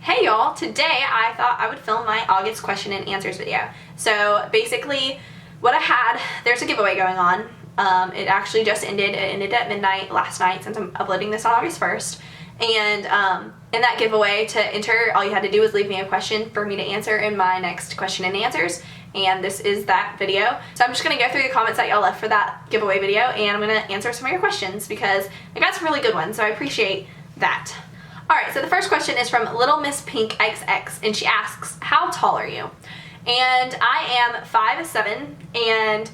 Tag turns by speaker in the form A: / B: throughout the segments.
A: Hey y'all, today I thought I would film my August question and answers video. So basically what I had, there's a giveaway going on. It actually just ended. It ended at midnight last night since I'm uploading this on August 1st. And in that giveaway, to enter, all you had to do was leave me a question for me to answer in my next question and answers. And this is that video. So I'm just going to go through the comments that y'all left for that giveaway video, and I'm going to answer some of your questions because I got some really good ones, so I appreciate that. Alright, so the first question is from Little Miss Pink XX, and she asks, how tall are you? And I am 5'7", and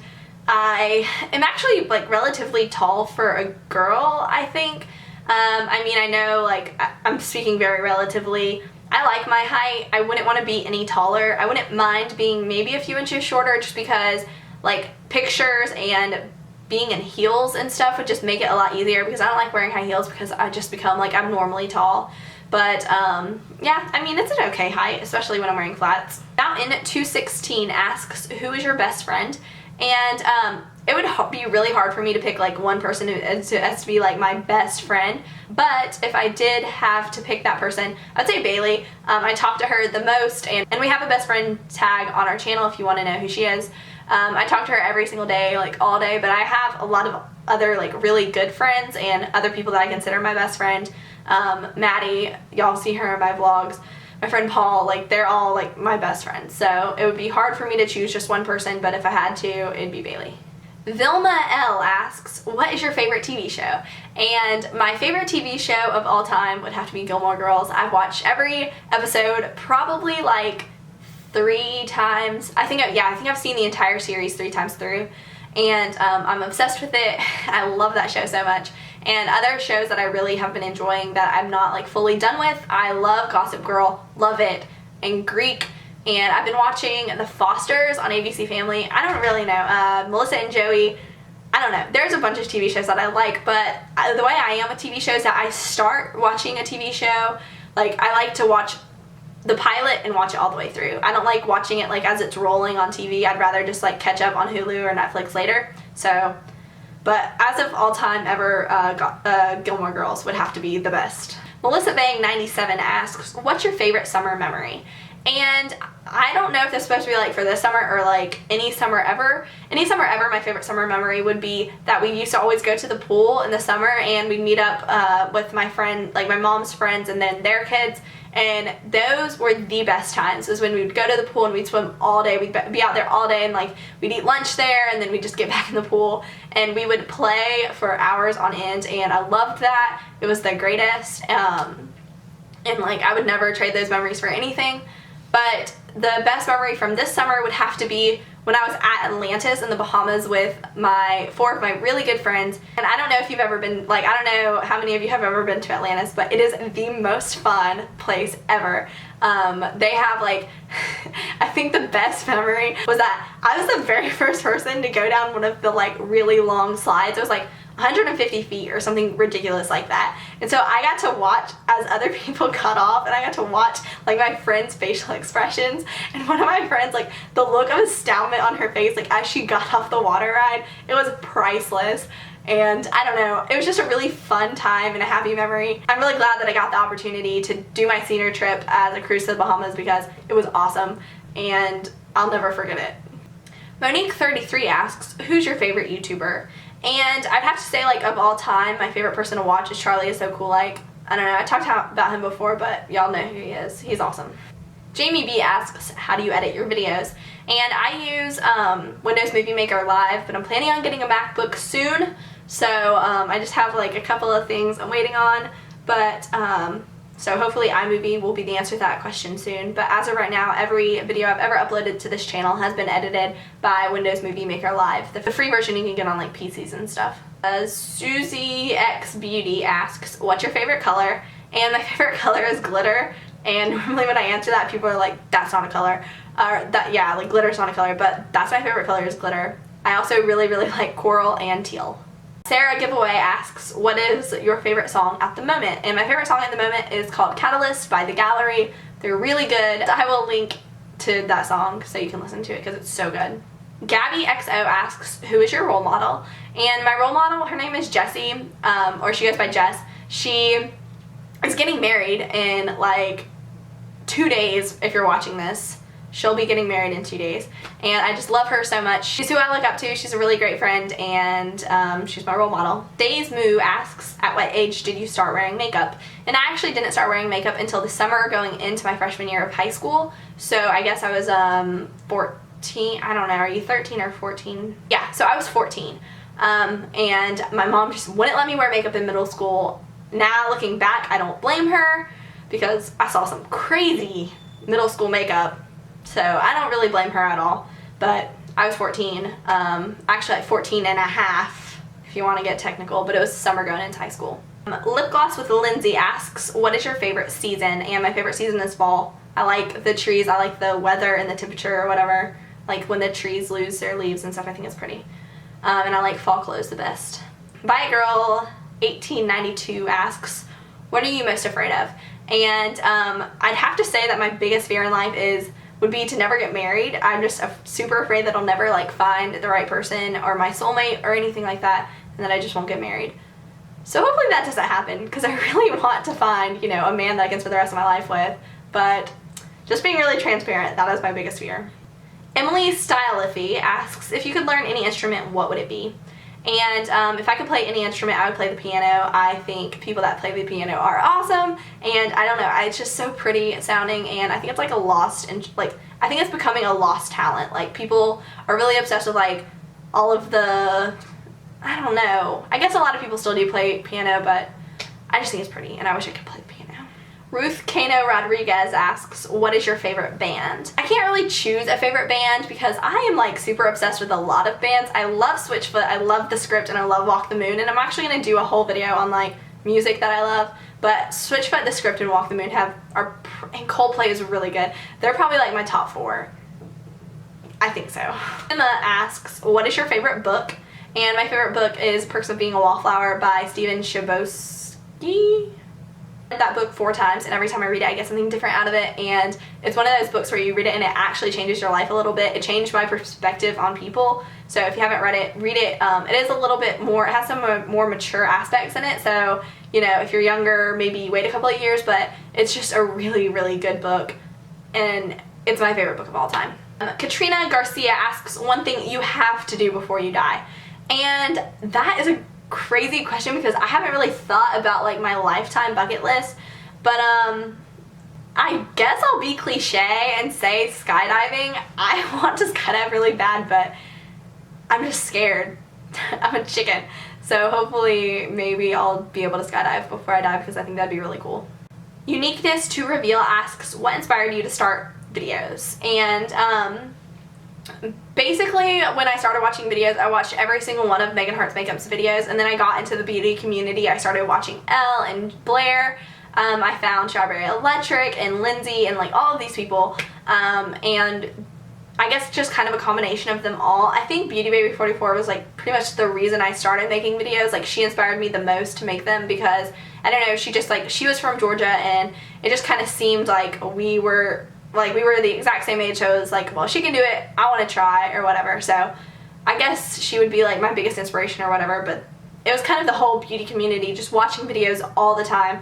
A: I am actually like relatively tall for a girl, I think. I mean, I know, like, I'm speaking very relatively. I like my height. I wouldn't want to be any taller. I wouldn't mind being maybe a few inches shorter just because, like, pictures and being in heels and stuff would just make it a lot easier because I don't like wearing high heels because I just become like abnormally tall. But yeah, I mean, it's an okay height, especially when I'm wearing flats. Now in 216 asks, who is your best friend? And it would be really hard for me to pick like one person who has to be like my best friend, but if I did have to pick that person, I'd say Bailey. I talk to her the most, and we have a best friend tag on our channel if you want to know who she is. I talk to her every single day, like all day, but I have a lot of other like really good friends and other people that I consider my best friend. Maddie, y'all see her in my vlogs. My friend Paul, like they're all like my best friends. So it would be hard for me to choose just one person, but if I had to, it'd be Bailey. Vilma L asks, what is your favorite TV show? And my favorite TV show of all time would have to be Gilmore Girls. I've watched every episode probably like 3 times. I think I've seen the entire series 3 times through, and I'm obsessed with it. I love that show so much. And other shows that I really have been enjoying that I'm not like fully done with, I love Gossip Girl, love it, and Greek. And I've been watching The Fosters on ABC Family. I don't really know. Melissa and Joey. I don't know. There's a bunch of TV shows that I like, but the way I am with TV shows, that I start watching a TV show, like I like to watch the pilot and watch it all the way through. I don't like watching it like as it's rolling on TV. I'd rather just like catch up on Hulu or Netflix later. So, but as of all time ever, Gilmore Girls would have to be the best. Melissa Bang 97 asks, what's your favorite summer memory? And I don't know if this is supposed to be like for this summer or like any summer ever. Any summer ever, my favorite summer memory would be that we used to always go to the pool in the summer, and we'd meet up with my friend, like my mom's friends and then their kids. And those were the best times, was when we would go to the pool and we'd swim all day. We'd be out there all day, and like we'd eat lunch there, and then we'd just get back in the pool and we would play for hours on end, and I loved that. It was the greatest. And like I would never trade those memories for anything. But the best memory from this summer would have to be when I was at Atlantis in the Bahamas with 4 of my really good friends. And I don't know if you've ever been, like, I don't know how many of you have ever been to Atlantis, but it is the most fun place ever. They have like, I think the best memory was that I was the very first person to go down one of the like really long slides. It was like 150 feet or something ridiculous like that. And so I got to watch as other people got off, and I got to watch like my friends' facial expressions. And one of my friends, like the look of astoundment on her face, like as she got off the water ride, it was priceless. And I don't know, it was just a really fun time and a happy memory. I'm really glad that I got the opportunity to do my senior trip as a cruise to the Bahamas because it was awesome and I'll never forget it. Monique33 asks, who's your favorite YouTuber? And I'd have to say, like, of all time, my favorite person to watch is Charlie Is So Cool Like. I don't know, I talked about him before, but y'all know who he is. He's awesome. Jamie B asks, how do you edit your videos? And I use Windows Movie Maker Live, but I'm planning on getting a MacBook soon. So I just have like a couple of things I'm waiting on, but so hopefully iMovie will be the answer to that question soon. But as of right now, every video I've ever uploaded to this channel has been edited by Windows Movie Maker Live. The free version you can get on like PCs and stuff. Susie X Beauty asks, what's your favorite color? And my favorite color is glitter. And normally when I answer that, people are like, that's not a color. Or that, yeah, like glitter's not a color, but that's my favorite color is glitter. I also really, really like coral and teal. Sarah Giveaway asks, what is your favorite song at the moment? And my favorite song at the moment is called Catalyst by The Gallery. They're really good. I will link to that song so you can listen to it because it's so good. Gabby XO asks, who is your role model? And my role model, her name is Jessie, or she goes by Jess. She is getting married in like 2 days if you're watching this. She'll be getting married in 2 days, and I just love her so much. She's who I look up to. She's a really great friend, and she's my role model. Days Moo asks, at what age did you start wearing makeup? And I actually didn't start wearing makeup until the summer going into my freshman year of high school, so I guess I was 14, I don't know, are you 13 or 14? Yeah, so I was 14, and my mom just wouldn't let me wear makeup in middle school. Now, looking back, I don't blame her, because I saw some crazy middle school makeup. So I don't really blame her at all, but I was 14, actually like 14 and a half if you want to get technical, but it was summer going into high school. Lip Gloss with Lindsay asks, what is your favorite season? And my favorite season is fall. I like the trees, I like the weather and the temperature or whatever, like when the trees lose their leaves and stuff. I think it's pretty. And I like fall clothes the best. Bye Girl 1892 asks, what are you most afraid of? And I'd have to say that my biggest fear in life would be to never get married. I'm just super afraid that I'll never like find the right person or my soulmate or anything like that, and that I just won't get married. So hopefully that doesn't happen, because I really want to find, you know, a man that I can spend the rest of my life with. But just being really transparent, that is my biggest fear. Emily Styliffy asks, if you could learn any instrument, what would it be? And if I could play any instrument, I would play the piano. I think people that play the piano are awesome, and I don't know, it's just so pretty sounding, and I think it's like a lost, and like, I think it's becoming a lost talent. Like, people are really obsessed with like all of the, I don't know, I guess a lot of people still do play piano, but I just think it's pretty, and I wish I could play the piano. Ruth Cano Rodriguez asks, what is your favorite band? I can't really choose a favorite band because I am like super obsessed with a lot of bands. I love Switchfoot, I love The Script, and I love Walk the Moon, and I'm actually going to do a whole video on like music that I love, but Switchfoot, The Script, and Walk the Moon and Coldplay is really good. They're probably like my top 4. I think so. Emma asks, what is your favorite book? And my favorite book is Perks of Being a Wallflower by Stephen Chbosky. I read that book 4 times, and every time I read it I get something different out of it, and it's one of those books where you read it and it actually changes your life a little bit. It changed my perspective on people, so if you haven't read it, read it. It is a little bit more, it has some more mature aspects in it, so you know, if you're younger, maybe wait a couple of years, but it's just a really, really good book, and it's my favorite book of all time. Katrina Garcia asks, one thing you have to do before you die, and that is a crazy question because I haven't really thought about like my lifetime bucket list, but I guess I'll be cliche and say skydiving. I want to skydive really bad, but I'm just scared. I'm a chicken, so hopefully maybe I'll be able to skydive before I die, because I think that'd be really cool. Uniqueness to Reveal asks, what inspired you to start videos? And basically, when I started watching videos, I watched every single one of Megan Hart's Makeup's videos, and then I got into the beauty community. I started watching Elle and Blair. I found Strawberry Electric and Lindsay and like all of these people, and I guess just kind of a combination of them all. I think Beauty Baby 44 was like pretty much the reason I started making videos. Like, she inspired me the most to make them because, I don't know, she was from Georgia, and it just kind of seemed like we were the exact same age, so it was like, well, she can do it, I want to try, or whatever. So I guess she would be like my biggest inspiration or whatever, but it was kind of the whole beauty community, just watching videos all the time.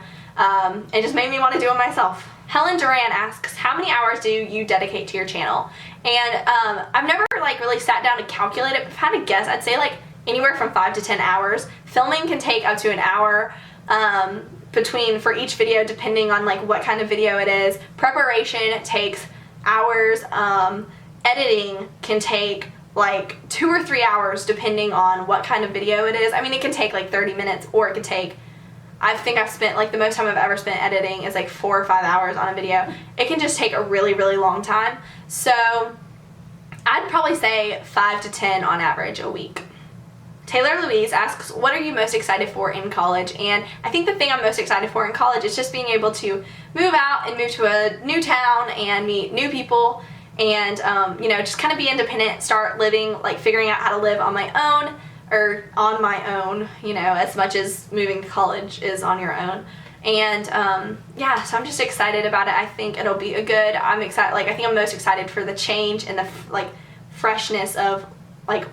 A: It just made me want to do it myself. Helen Duran asks, how many hours do you dedicate to your channel? And I've never like really sat down to calculate it, but if I had to guess, I'd say like anywhere from 5 to 10 hours. Filming can take up to an hour. For each video, depending on like what kind of video it is. Preparation takes hours. Editing can take like 2 or 3 hours depending on what kind of video it is. I mean, it can take like 30 minutes, or it could take, I think I've spent like the most time I've ever spent editing is like 4 or 5 hours on a video. It can just take a really, really long time. So I'd probably say 5 to 10 on average a week. Taylor Louise asks, what are you most excited for in college? And I think the thing I'm most excited for in college is just being able to move out and move to a new town and meet new people, and you know, just kind of be independent, start living, like figuring out how to live on my own, you know, as much as moving to college is on your own. And yeah, so I'm just excited about it. I think it'll be I'm excited, like I think I'm most excited for the change and the like freshness of like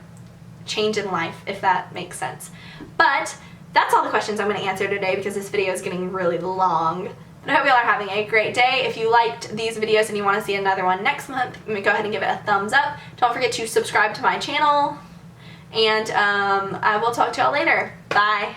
A: change in life, if that makes sense. But that's all the questions I'm going to answer today because this video is getting really long. But I hope y'all are having a great day. If you liked these videos and you want to see another one next month, go ahead and give it a thumbs up. Don't forget to subscribe to my channel, and I will talk to y'all later. Bye.